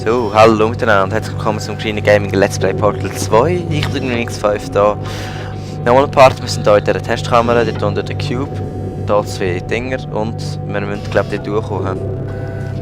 So, hallo miteinander und herzlich willkommen zum Green Gaming Let's Play Portal 2. Ich bin der X5 da. Nochmal ein Part, wir sind hier in dieser Testkamera, dort unter der Cube. Hier zwei Dinger und wir müssen, glaube ich, dort durchkommen.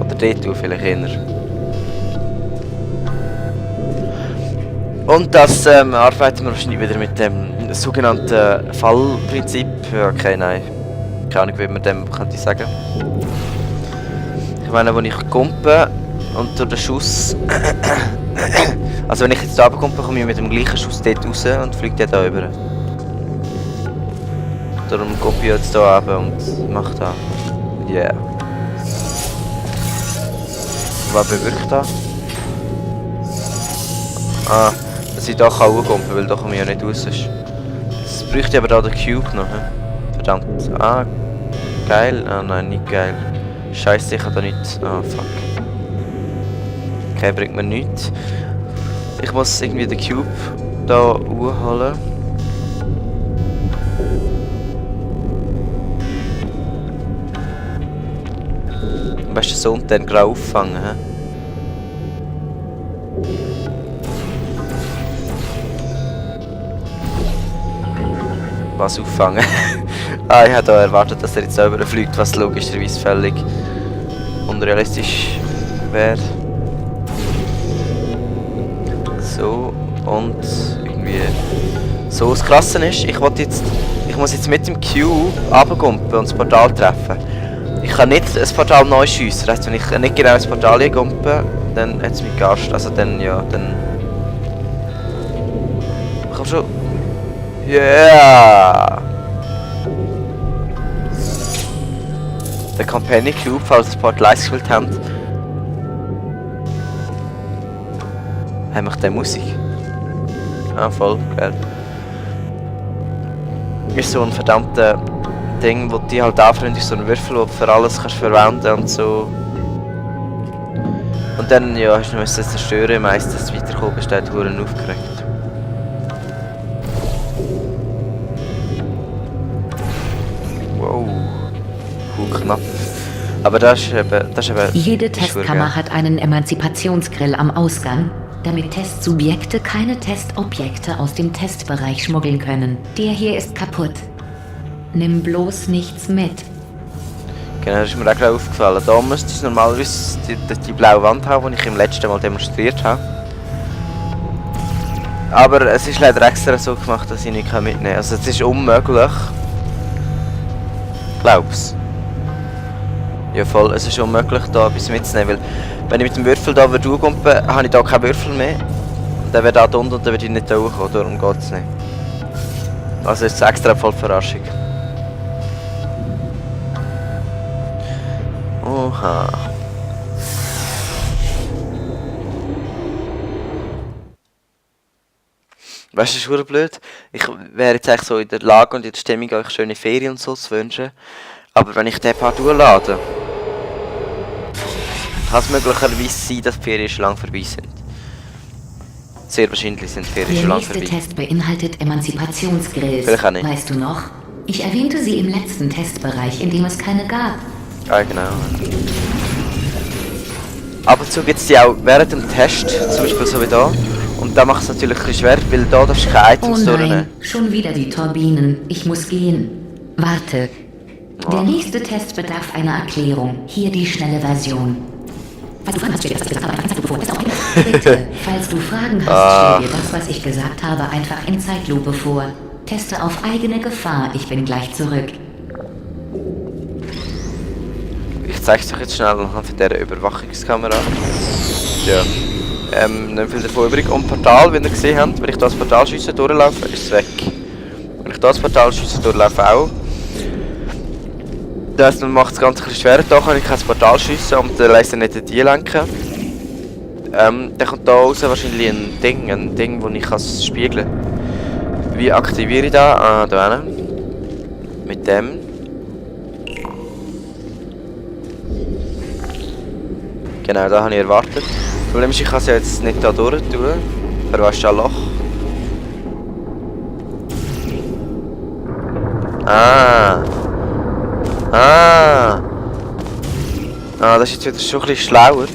Oder dort durch, vielleicht eher. Und das arbeiten wir wahrscheinlich wieder mit dem sogenannten Fallprinzip. Ja, okay, nein. Keine Ahnung, wie man dem könnte sagen. Ich meine, wenn ich kumpe und durch den Schuss. Also wenn ich jetzt da komme, komme ich mit dem gleichen Schuss dort raus und fliege dort da rüber. Darum komme ich jetzt hier runter und mache da. Yeah. Was bewirkt das? Ah, dass ich da hochkommen kann, weil da komme ich ja nicht raus. Es bräuchte aber da den Cube noch. Verdammt. Ah, geil. Ah nein, nicht geil. Scheiße, ich habe da nichts. Ah, fuck. Okay, bringt mir nichts. Ich muss irgendwie den Cube da holen. Am besten so und dann grau auffangen. He? Was auffangen? Ah, ich habe da erwartet, dass er jetzt selber fliegt, was logischerweise völlig unrealistisch wäre. So, und irgendwie so das Krasse ist, ich muss jetzt mit dem Cube runtergumpen und das Portal treffen. Ich kann nicht das Portal neu schiessen, das heisst, wenn ich nicht genau ins Portal gumpe, dann hat es mich gearscht, also dann, ja, dann... Komm schon! Yeah! Der Companion Cube, falls das Portal 1 gespielt habt. Haben wir den Musik? Ah, voll, geil. Ist so ein verdammter Ding, wo die halt anfreuen, ist so ein Würfel, wo du für alles kannst verwenden und so. Und dann, ja, hast du noch das zerstören, meistens weiterkommen, bist du halt verdammt aufgeregt. Wow. Knapp. Aber das ist eben... Jede Testkammer hat einen Emanzipationsgrill am Ausgang, damit Testsubjekte keine Testobjekte aus dem Testbereich schmuggeln können. Der hier ist kaputt. Nimm bloß nichts mit. Genau, das ist mir auch gerade aufgefallen. Da müsste es normalerweise die blaue Wand haben, die ich im letzten Mal demonstriert habe. Aber es ist leider extra so gemacht, dass ich nicht mitnehmen kann. Also es ist unmöglich. Glaub's. Ja voll, es ist unmöglich da etwas mitzunehmen, weil wenn ich mit dem Würfel da durchkomme, habe ich da keinen Würfel mehr. Der wird da unten und dann würde ich nicht da hochkommen, darum geht es nicht. Also ist es extra voll Verarschung. Oha. Weißt du, das ist verdammt blöd. Ich wäre jetzt eigentlich so in der Lage und in der Stimmung, euch schöne Ferien und so zu wünschen. Aber wenn ich den Part durchlade, kann es möglicherweise sein, dass die Ferien schon lange vorbei sind. Sehr wahrscheinlich sind die Ferien schon lange vorbei. Der nächste Test beinhaltet Emanzipationsgrills. Vielleicht auch nicht. Weißt du noch? Ich erwähnte sie im letzten Testbereich, in dem es keine gab. Ah, genau. Ab und zu gibt es die auch während dem Test, zum Beispiel so wie da. Und da macht es natürlich ein bisschen schwer, weil da darfst du keine Items durchnehmen. Schon wieder die Turbinen. Ich muss gehen. Warte. Der nächste Test bedarf einer Erklärung. Hier die schnelle Version. Falls du Fragen hast, stell dir das, was ich gesagt habe, einfach in Zeitlupe vor. Bitte, falls du Fragen hast, stell dir das, was ich gesagt habe, einfach in Zeitlupe vor. Teste auf eigene Gefahr. Ich bin gleich zurück. Ich zeige es euch jetzt schnell anhand von dieser Überwachungskamera. Ja. Nicht viel davon übrig. Und Portal, wie ihr gesehen habt, wenn ich das Portal schiesse, durchlaufe, ist es weg. Wenn ich das Portal schiesse, durchlaufe auch. Das macht es ganz ein bisschen schwerer. Da kann ich kein Portal schiessen und den Laser nicht die lenken. Dann kommt da raus wahrscheinlich ein Ding, wo ich spiegeln kann. Wie aktiviere ich das? Ah, da hinten. Mit dem. Genau, da habe ich erwartet. Das Problem ist, ich kann es ja jetzt nicht da durch tun. Aber was ist da ein Loch? Ah, das ist jetzt wieder schon ein bisschen schlauer.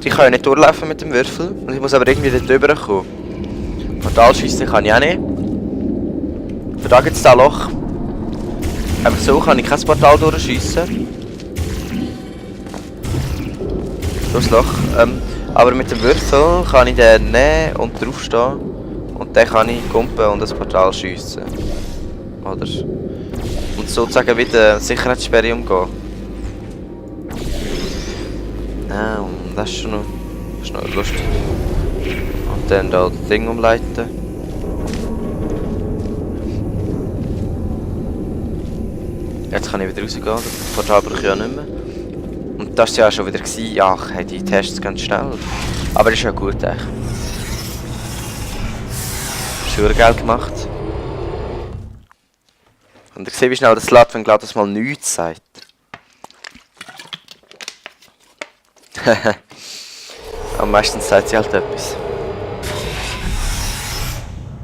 ich kann ja nicht durchlaufen mit dem Würfel. Und ich muss aber irgendwie dort drüber kommen. Portalschiessen kann ich auch nicht. Für da gibt es das Loch. Einfach so kann ich kein Portal durchschiessen. Das Loch. Aber mit dem Würfel kann ich den nehmen und draufstehen. Und dann kann ich kumpen und das Portal schiessen. Oder? Und sozusagen wieder Sicherheitssperre umgehen. Ja, und das ist schon noch lustig. Und dann da das Ding umleiten. Jetzt kann ich wieder rausgehen, das Portal brauche ich ja nicht mehr. Und das war ja schon wieder gewesen. Ach, hey, die Tests ganz schnell. Aber ist ja gut, echt. Schon Geld gemacht. Und ich sehe, wie schnell das lädt, wenn GLaDOS mal nichts sagt. Am meisten sagt sie halt etwas.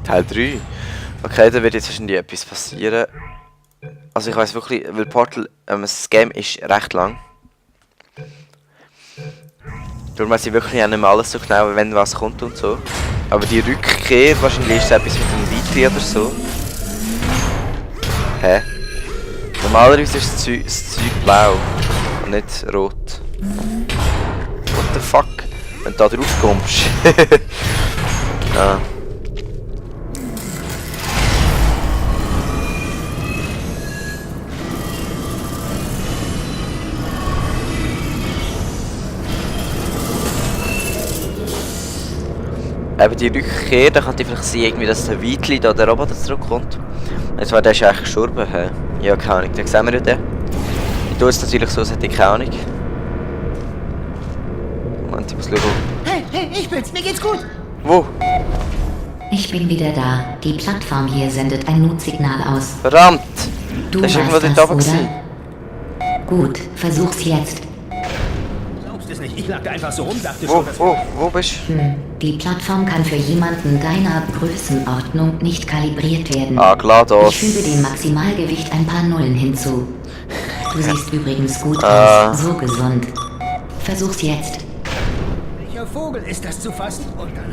Teil 3. Okay, da wird jetzt wahrscheinlich etwas passieren. Also ich weiß wirklich, weil Portal, das Game ist recht lang. Darum weiß ich wirklich auch nicht mehr alles so genau, wenn was kommt und so. Aber die Rückkehr, wahrscheinlich ist es etwas mit dem Weitli oder so. Hä? Normalerweise ist das Zeug blau und nicht rot. What the fuck? Wenn du da drauf kommst. Ah. Eben die Rückkehr, da könnte vielleicht sein, irgendwie, dass der Weitli da der Roboter zurückkommt. Jetzt war der eigentlich gestorben. He? Ja, keine Ahnung, dann sehen wir ja den. Ich tue es natürlich so, als hätte ich keine Ahnung. Moment, ich muss schauen. Hey, ich bin's, mir geht's gut. Wo? Ich bin wieder da. Die Plattform hier sendet ein Notsignal aus. Verdammt! Du Das ist irgendwo weißt dort das, oben gewesen. oder? Gut, versuch's jetzt. Glaubst es nicht, ich lag da einfach so rum, dachte schon, dass... Wo bist du? Die Plattform kann für jemanden deiner Größenordnung nicht kalibriert werden. Ah, GLaDOS. Ich füge dem Maximalgewicht ein paar Nullen hinzu. Du siehst übrigens gut Ah. aus, so gesund. Versuch's jetzt. Welcher Vogel ist das zu fassen? Und dann...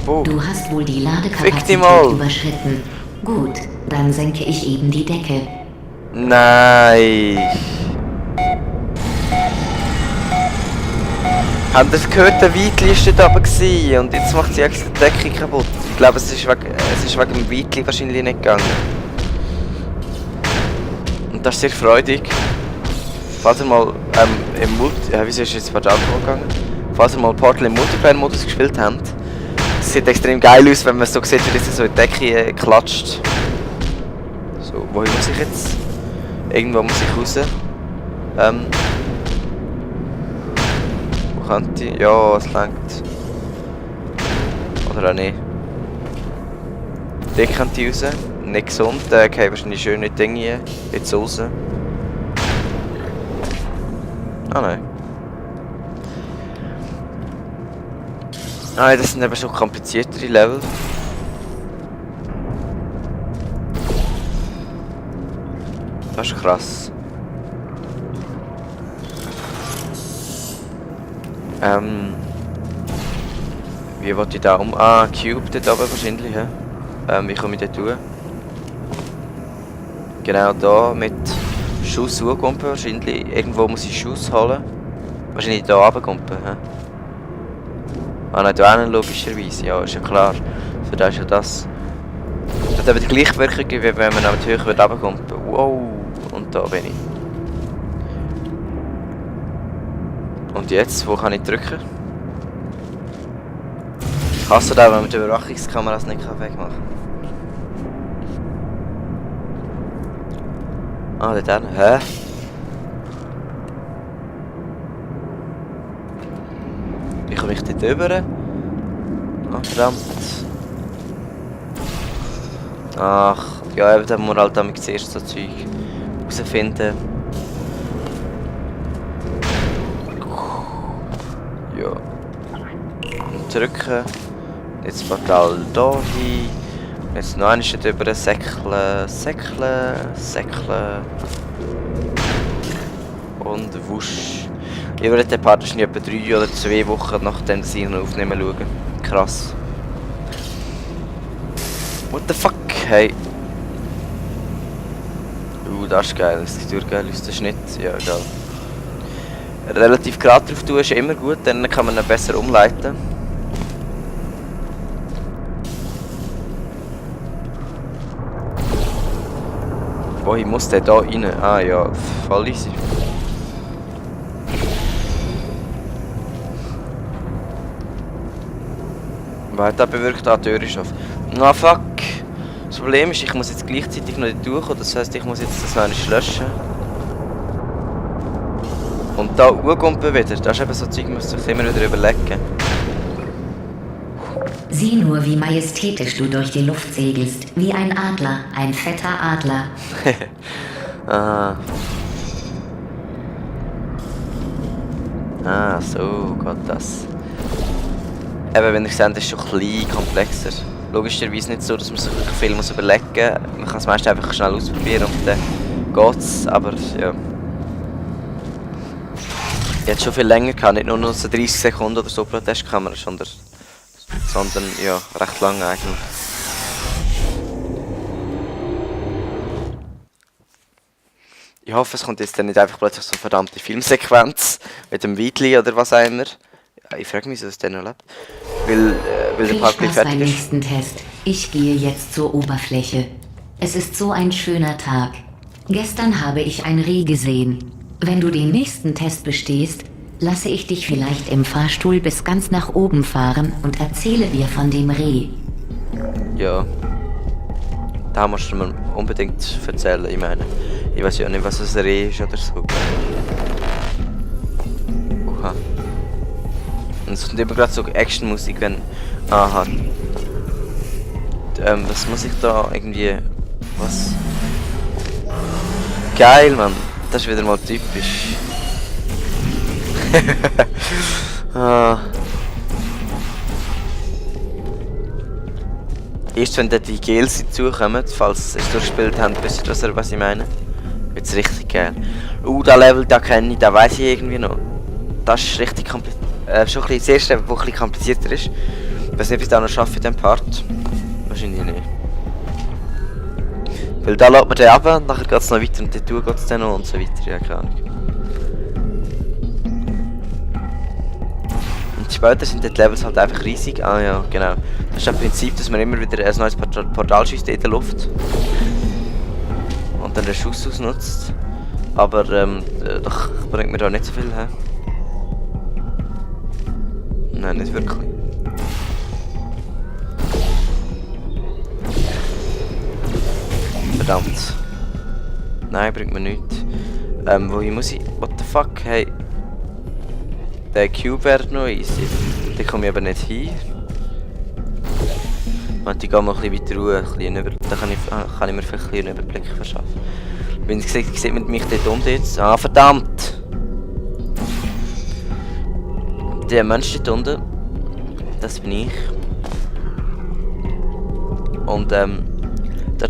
Wo? Du hast wohl die Fick Ladekapazität die mal. überschritten. Gut, dann senke ich eben die Decke. Nein! Habt ihr gehört, der Weitli war dort oben gewesen und jetzt macht sie extra die Decke kaputt. Ich glaube, es ist wegen dem Weitli wahrscheinlich nicht gegangen. Und das ist sehr freudig. Falls ihr mal wieso ist jetzt Portal gegangen? Falls ihr mal Portal im Multiplayer-Modus gespielt habt, es sieht extrem geil aus, wenn man so sieht, wie das so in die Decke klatscht. So, wohin muss ich jetzt? Irgendwo muss ich raus. Wo könnte ich? Ja, es langt. Oder auch nicht. Dort könnte ich raus. Nicht gesund, okay, wahrscheinlich schöne Dinge hier. Jetzt raus. Ah nein. Nein, das sind eben schon kompliziertere Level. Das ist krass. Wie wollte ich da um? Ah, Cube dort oben wahrscheinlich, hä? Wie komme ich dort durch? Genau da mit Schuss hochkommen wahrscheinlich. Irgendwo muss ich Schuss holen. Wahrscheinlich da runterkommen, hä? Ah nein, da hinten logischerweise, ja, ist ja klar. Für das ist ja das. Das hat eben die gleiche Wirkung, wie wenn man mit höher runterkommt. Wow, und da bin ich. Und jetzt, wo kann ich drücken? Ich hasse das, wenn man die Überwachungskameras nicht wegmachen kann. Ah, dort hinten. Hä? Wie komme ich dort rüber? Ah, verdammt. Ach, ja, eben, da muss man halt damit zuerst so Zeug herausfinden. Ja. Und drücken. Jetzt das Portal hier hin. Jetzt noch einmal drüber säckeln. Und wusch. Ich werde den Part wahrscheinlich etwa 3 oder 2 Wochen nachdem sie ihn aufnehmen schauen. Krass. What the fuck? Hey. Das ist geil. Das sieht geil aus, der Schnitt. Ja, egal. Relativ gerade drauf tun ist immer gut, dann kann man ihn besser umleiten. Wohin muss der da rein? Ah ja, voll easy. Was hat das bewirkt? Ah, die Tür ist auf. Ah fuck! Das Problem ist, ich muss jetzt gleichzeitig noch durchkommen, das heisst, ich muss jetzt das noch löschen. Und da kommt wieder, das ist eben so Zeug, muss ich immer wieder überlegen. Sieh nur, wie majestätisch du durch die Luft segelst. Wie ein Adler, ein fetter Adler. Ah. Ah, so geht das. Eben, wenn ich sehe, das ist schon ein bisschen komplexer. Logischerweise nicht so, dass man sich wirklich viel muss überlegen muss. Man kann es meistens einfach schnell ausprobieren und dann geht's, aber ja. Ich hätte schon viel länger gehabt, nicht nur noch so 30 Sekunden oder so pro Testkamera, sondern ja, recht lang eigentlich. Ich hoffe, es kommt jetzt dann nicht einfach plötzlich so eine verdammte Filmsequenz mit dem Weitli oder was auch immer. Ja, ich frage mich, wieso es denn noch lebt. Weil der Viel Park gleich Spaß fertig beim ist. nächsten Test. Ich gehe jetzt zur Oberfläche. Es ist so ein schöner Tag. Gestern habe ich ein Reh gesehen. Wenn du den nächsten Test bestehst, lasse ich dich vielleicht im Fahrstuhl bis ganz nach oben fahren und erzähle dir von dem Reh. Ja. Da musst du mir unbedingt erzählen, ich meine. Ich weiß ja nicht, was ein Reh ist oder so. Oha. Und es kommt immer gerade so Actionmusik, wenn... Aha. Was muss ich da irgendwie... Was? Geil, Mann. Das ist wieder mal typisch. Ah. Erst wenn dann die Gels dazukommen, falls sie es durchgespielt haben, wisst ihr, was ich meine? Jetzt richtig geil. Der Level, da kenne ich, da weiß ich irgendwie noch. Das ist richtig kompliziert. Schon ein bisschen das erste, wo ein bisschen komplizierter ist. Ich weiß nicht, ob ich es da noch schaffe in diesem Part. Wahrscheinlich nicht. Weil da lädt man den ab, nachher geht es noch weiter und dort geht es dann noch und so weiter, ja keine Ahnung. Und später sind die Levels halt einfach riesig. Ah ja, genau. Das ist das Prinzip, dass man immer wieder ein neues Portal schießt in der Luft. Und dann den Schuss ausnutzt. Aber doch bringt mir da nicht so viel her. Nein, nicht wirklich. Verdammt. Nein, bringt mir nichts. Wohin muss ich? What the fuck? Hey. Der Cube wäre noch easy. Da komme ich aber nicht hin. Und ich gehe mal ein bisschen weiter ruhig. Da kann ich mir vielleicht einen Überblick verschaffen. Wenn ich sieht man mich dort unten jetzt. Ah, verdammt! Der Mensch dort unten. Das bin ich. Und das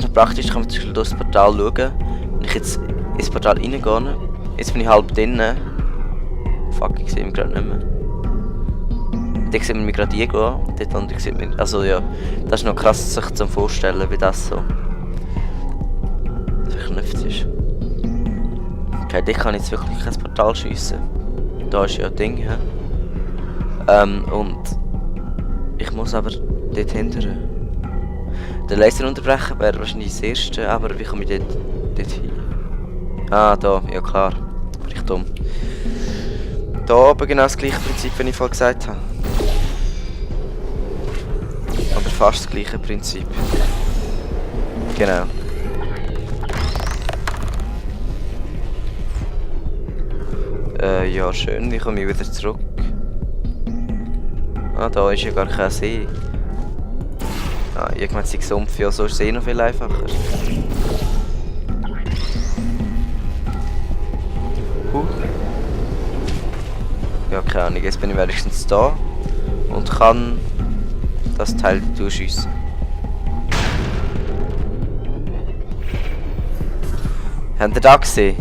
ist noch praktisch, kann man durch das Portal schauen. Wenn ich jetzt ins Portal reingehe, jetzt bin ich halb drinnen. Fuck, ich sehe mich gerade nicht mehr. Dort sieht man mich gerade hier gehen, dort unten sieht man... Also ja, das ist noch krass sich zu vorstellen, wie das so verknüpft ist. Okay, dort kann ich jetzt wirklich kein Portal schiessen. Da ist ja ein Ding, ja. Und ich muss aber dort hinterher. Den Laser unterbrechen wäre wahrscheinlich das erste, aber wie komme ich dort hin? Ah, da, ja klar. Bin ich dumm. Da oben genau das gleiche Prinzip, wie ich vorhin gesagt habe. Oder fast das gleiche Prinzip. Genau. Ja schön, wie komme ich wieder zurück? Ah, da ist ja gar kein See. Ah, irgendwann ist es Sumpf, ja, so ist es eh noch viel einfacher. Ja, keine Ahnung, jetzt bin ich wenigstens da und kann das Teil durchschiessen. Habt ihr da gesehen?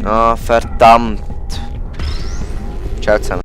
Ah, verdammt. Ciao zusammen.